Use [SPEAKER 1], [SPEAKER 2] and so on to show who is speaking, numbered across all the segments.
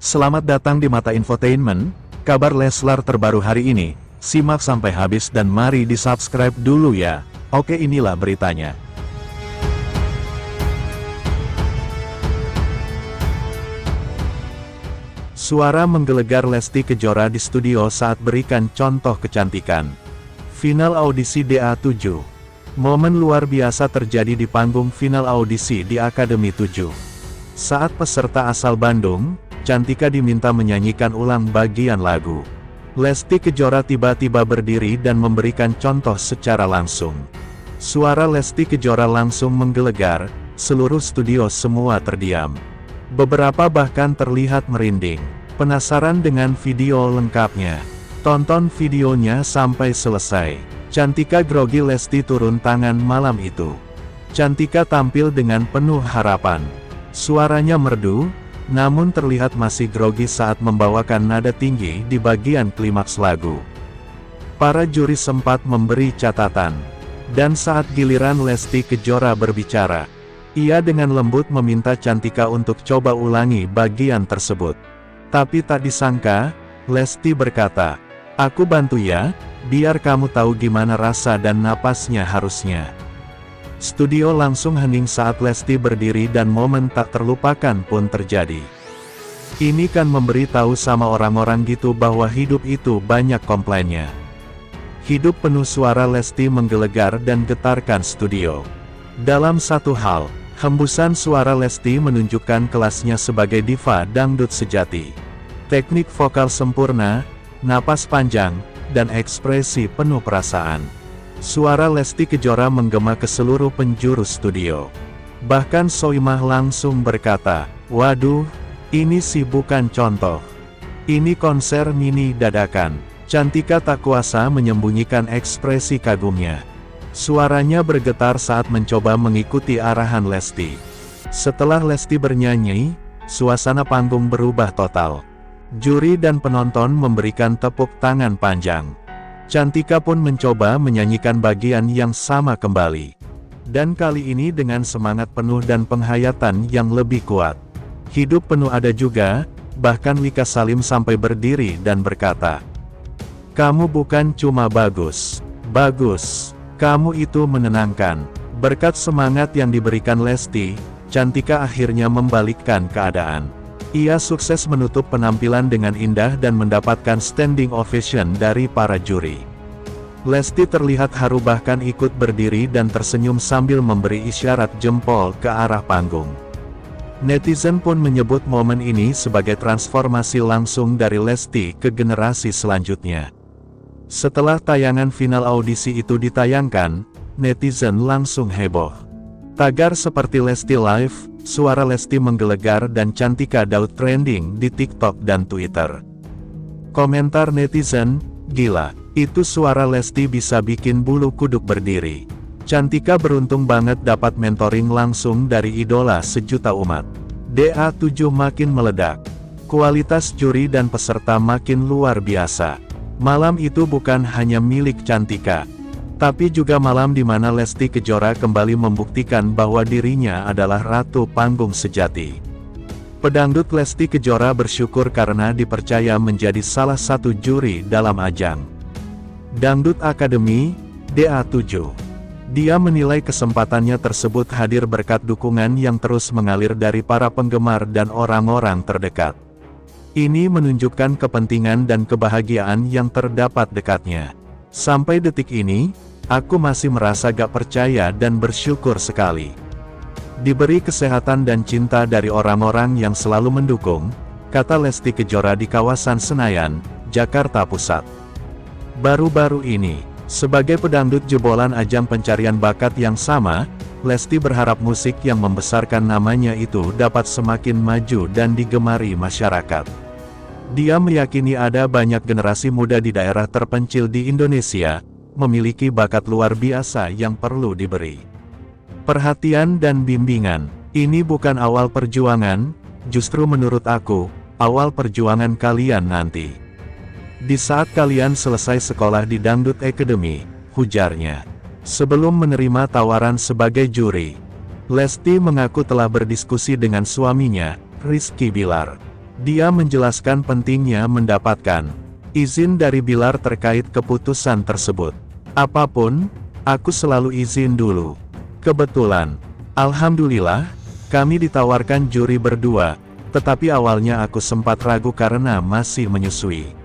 [SPEAKER 1] Selamat datang di Mata Infotainment, kabar Leslar terbaru hari ini. Simak sampai habis dan mari di-subscribe dulu ya. Oke, inilah beritanya. Suara menggelegar Lesti Kejora di studio saat berikan contoh kecantikan. Final audisi DA7. Momen luar biasa terjadi di panggung final audisi di Akademi 7. Saat peserta asal Bandung, Cantika diminta menyanyikan ulang bagian lagu. Lesti Kejora tiba-tiba berdiri dan memberikan contoh secara langsung. Suara Lesti Kejora langsung menggelegar, seluruh studio semua terdiam. Beberapa bahkan terlihat merinding. Penasaran dengan video lengkapnya? Tonton videonya sampai selesai. Cantika grogi Lesti turun tangan malam itu. Cantika tampil dengan penuh harapan. Suaranya merdu, namun terlihat masih grogi saat membawakan nada tinggi di bagian klimaks lagu. Para juri sempat memberi catatan. Dan saat giliran Lesti Kejora berbicara, ia dengan lembut meminta Cantika untuk coba ulangi bagian tersebut. Tapi tak disangka, Lesti berkata, "Aku bantu ya, biar kamu tahu gimana rasa dan napasnya harusnya." Studio langsung hening saat Lesti berdiri dan momen tak terlupakan pun terjadi. Ini kan memberi tahu sama orang-orang gitu bahwa hidup itu banyak komplainnya. Hidup penuh suara Lesti menggelegar dan getarkan studio. Dalam satu hal, hembusan suara Lesti menunjukkan kelasnya sebagai diva dangdut sejati. Teknik vokal sempurna, napas panjang, dan ekspresi penuh perasaan. Suara Lesti Kejora menggema ke seluruh penjuru studio. Bahkan Soimah langsung berkata, "Waduh, ini sih bukan contoh. Ini konser mini dadakan." Cantika tak kuasa menyembunyikan ekspresi kagumnya. Suaranya bergetar saat mencoba mengikuti arahan Lesti. Setelah Lesti bernyanyi, suasana panggung berubah total. Juri dan penonton memberikan tepuk tangan panjang. Cantika pun mencoba menyanyikan bagian yang sama kembali. Dan kali ini dengan semangat penuh dan penghayatan yang lebih kuat. Hidup penuh ada juga, bahkan Wika Salim sampai berdiri dan berkata, "Kamu bukan cuma bagus. Bagus. Kamu itu menenangkan." Berkat semangat yang diberikan Lesti, Cantika akhirnya membalikkan keadaan. Ia sukses menutup penampilan dengan indah dan mendapatkan standing ovation dari para juri. Lesti terlihat haru bahkan ikut berdiri dan tersenyum sambil memberi isyarat jempol ke arah panggung. Netizen pun menyebut momen ini sebagai transformasi langsung dari Lesti ke generasi selanjutnya. Setelah tayangan final audisi itu ditayangkan, netizen langsung heboh. Tagar seperti Lesti Live, suara Lesti menggelegar dan Cantika Daud trending di TikTok dan Twitter. Komentar netizen, "Gila, itu suara Lesti bisa bikin bulu kuduk berdiri. Cantika beruntung banget dapat mentoring langsung dari idola sejuta umat." DA7 makin meledak. Kualitas juri dan peserta makin luar biasa. Malam itu bukan hanya milik Cantika, tapi juga malam di mana Lesti Kejora kembali membuktikan bahwa dirinya adalah ratu panggung sejati. Pedangdut Lesti Kejora bersyukur karena dipercaya menjadi salah satu juri dalam ajang Dangdut Akademi, DA7. Dia menilai kesempatannya tersebut hadir berkat dukungan yang terus mengalir dari para penggemar dan orang-orang terdekat. Ini menunjukkan kepentingan dan kebahagiaan yang terdapat dekatnya. Sampai detik ini, aku masih merasa gak percaya dan bersyukur sekali. Diberi kesehatan dan cinta dari orang-orang yang selalu mendukung, kata Lesti Kejora di kawasan Senayan, Jakarta Pusat. Baru-baru ini, sebagai pedangdut jebolan ajang pencarian bakat yang sama, Lesti berharap musik yang membesarkan namanya itu dapat semakin maju dan digemari masyarakat. Dia meyakini ada banyak generasi muda di daerah terpencil di Indonesia, memiliki bakat luar biasa yang perlu diberi perhatian dan bimbingan. Ini bukan awal perjuangan, justru menurut aku, awal perjuangan kalian nanti. Di saat kalian selesai sekolah di Dangdut Academy, ujarnya. Sebelum menerima tawaran sebagai juri, Lesti mengaku telah berdiskusi dengan suaminya, Rizky Bilar. Dia menjelaskan pentingnya mendapatkan izin dari Bilar terkait keputusan tersebut. Apapun, aku selalu izin dulu. Kebetulan, alhamdulillah, kami ditawarkan juri berdua, tetapi awalnya aku sempat ragu karena masih menyusui.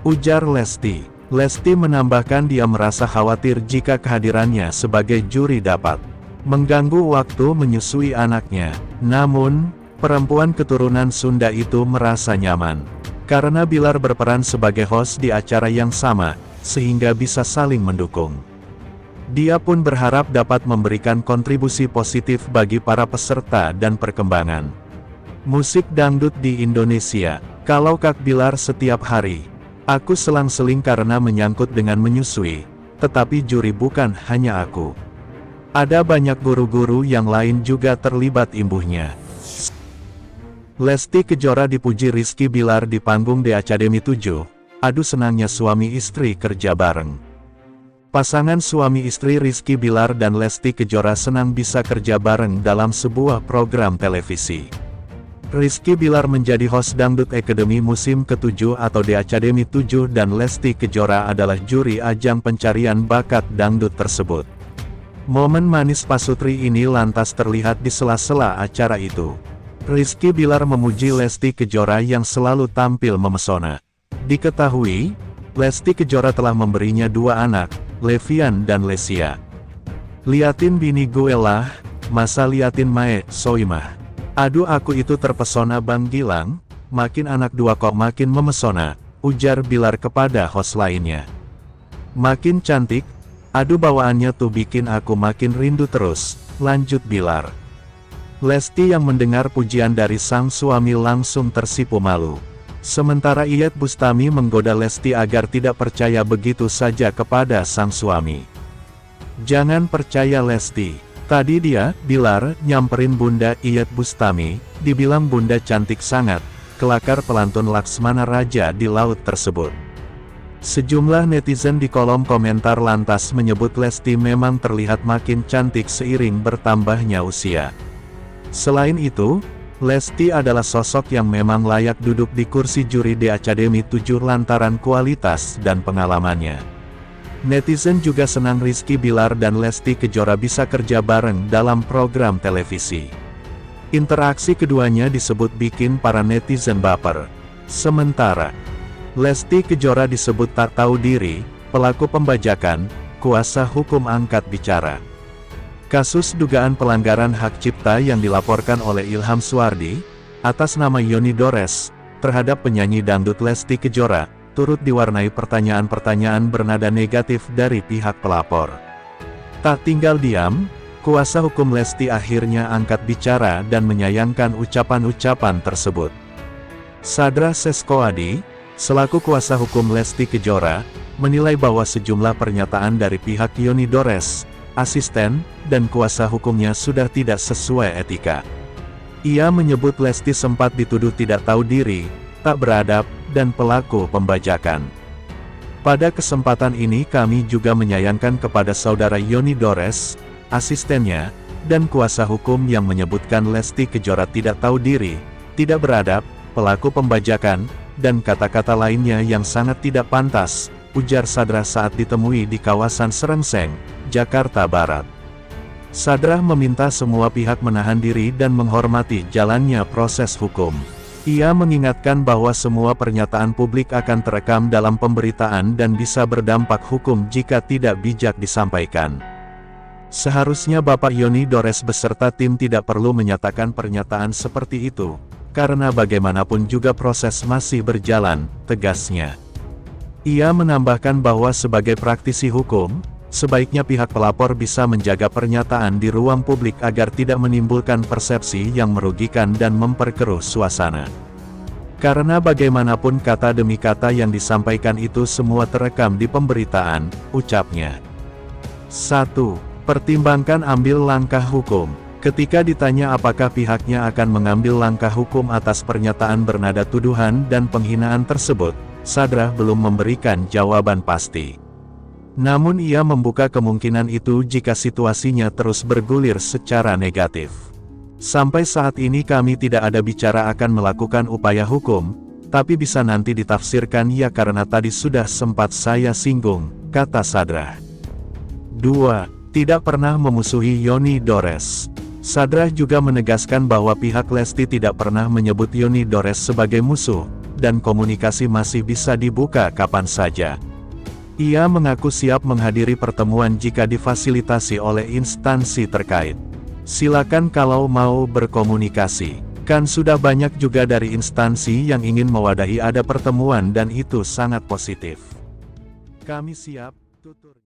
[SPEAKER 1] Ujar Lesti. Lesti menambahkan dia merasa khawatir jika kehadirannya sebagai juri dapat mengganggu waktu menyusui anaknya. Namun, perempuan keturunan Sunda itu merasa nyaman karena Bilar berperan sebagai host di acara yang sama, sehingga bisa saling mendukung. Dia pun berharap dapat memberikan kontribusi positif bagi para peserta dan perkembangan musik dangdut di Indonesia. Kalau Kak Bilar setiap hari, aku selang-seling karena menyangkut dengan menyusui, tetapi juri bukan hanya aku. Ada banyak guru-guru yang lain juga terlibat imbuhnya. Lesti Kejora dipuji Rizky Bilar di panggung The Academy 7, adu senangnya suami istri kerja bareng. Pasangan suami istri Rizky Bilar dan Lesti Kejora senang bisa kerja bareng dalam sebuah program televisi. Rizky Bilar menjadi host Dangdut Academy musim ke-7 atau The Academy 7 dan Lesti Kejora adalah juri ajang pencarian bakat dangdut tersebut. Momen manis pasutri ini lantas terlihat di sela-sela acara itu. Rizky Bilar memuji Lesti Kejora yang selalu tampil memesona. Diketahui, Lesti Kejora telah memberinya 2 anak, Levian dan Lesia. Liatin bini gue lah, masa liatin mae, Soimah. Aduh aku itu terpesona Bang Gilang, makin anak 2 kok makin memesona, ujar Bilar kepada host lainnya. Makin cantik, aduh bawaannya tuh bikin aku makin rindu terus, lanjut Bilar. Lesti yang mendengar pujian dari sang suami langsung tersipu malu. Sementara Iyeth Bustami menggoda Lesti agar tidak percaya begitu saja kepada sang suami. Jangan percaya Lesti. Tadi dia, Bilar, nyamperin Bunda Iyeth Bustami, dibilang Bunda cantik sangat, kelakar pelantun Laksmana Raja di laut tersebut. Sejumlah netizen di kolom komentar lantas menyebut Lesti memang terlihat makin cantik seiring bertambahnya usia. Selain itu, Lesti adalah sosok yang memang layak duduk di kursi juri The Academy 7 lantaran kualitas dan pengalamannya. Netizen juga senang Rizky Bilar dan Lesti Kejora bisa kerja bareng dalam program televisi. Interaksi keduanya disebut bikin para netizen baper. Sementara, Lesti Kejora disebut tak tahu diri, pelaku pembajakan, kuasa hukum angkat bicara. Kasus dugaan pelanggaran hak cipta yang dilaporkan oleh Ilham Suwardi, atas nama Yoni Dores, terhadap penyanyi dangdut Lesti Kejora, turut diwarnai pertanyaan-pertanyaan bernada negatif dari pihak pelapor. Tak tinggal diam, kuasa hukum Lesti akhirnya angkat bicara dan menyayangkan ucapan-ucapan tersebut. Sadra Seskoadi, selaku kuasa hukum Lesti Kejora, menilai bahwa sejumlah pernyataan dari pihak Yoni Dores, asisten, dan kuasa hukumnya sudah tidak sesuai etika. Ia menyebut Lesti sempat dituduh tidak tahu diri, tak beradab, dan pelaku pembajakan. Pada kesempatan ini kami juga menyayangkan kepada saudara Yoni Dores, asistennya, dan kuasa hukum yang menyebutkan Lesti Kejora tidak tahu diri, tidak beradab, pelaku pembajakan, dan kata-kata lainnya yang sangat tidak pantas, ujar Sadra saat ditemui di kawasan Serengseng, Jakarta Barat. Sadra meminta semua pihak menahan diri dan menghormati jalannya proses hukum. Ia mengingatkan bahwa semua pernyataan publik akan terekam dalam pemberitaan dan bisa berdampak hukum jika tidak bijak disampaikan. Seharusnya Bapak Yoni Dores beserta tim tidak perlu menyatakan pernyataan seperti itu, karena bagaimanapun juga proses masih berjalan, tegasnya. Ia menambahkan bahwa sebagai praktisi hukum, sebaiknya pihak pelapor bisa menjaga pernyataan di ruang publik agar tidak menimbulkan persepsi yang merugikan dan memperkeruh suasana. Karena bagaimanapun kata demi kata yang disampaikan itu semua terekam di pemberitaan, ucapnya. 1. Pertimbangkan ambil langkah hukum. Ketika ditanya apakah pihaknya akan mengambil langkah hukum atas pernyataan bernada tuduhan dan penghinaan tersebut, Sadra belum memberikan jawaban pasti. Namun ia membuka kemungkinan itu jika situasinya terus bergulir secara negatif. Sampai saat ini kami tidak ada bicara akan melakukan upaya hukum, tapi bisa nanti ditafsirkan ya karena tadi sudah sempat saya singgung, kata Sadra. 2. Tidak pernah memusuhi Yoni Dores. Sadra juga menegaskan bahwa pihak Lesti tidak pernah menyebut Yoni Dores sebagai musuh, dan komunikasi masih bisa dibuka kapan saja. Ia mengaku siap menghadiri pertemuan jika difasilitasi oleh instansi terkait. Silakan kalau mau berkomunikasi. Kan sudah banyak juga dari instansi yang ingin mewadahi ada pertemuan dan itu sangat positif. Kami siap, tutur.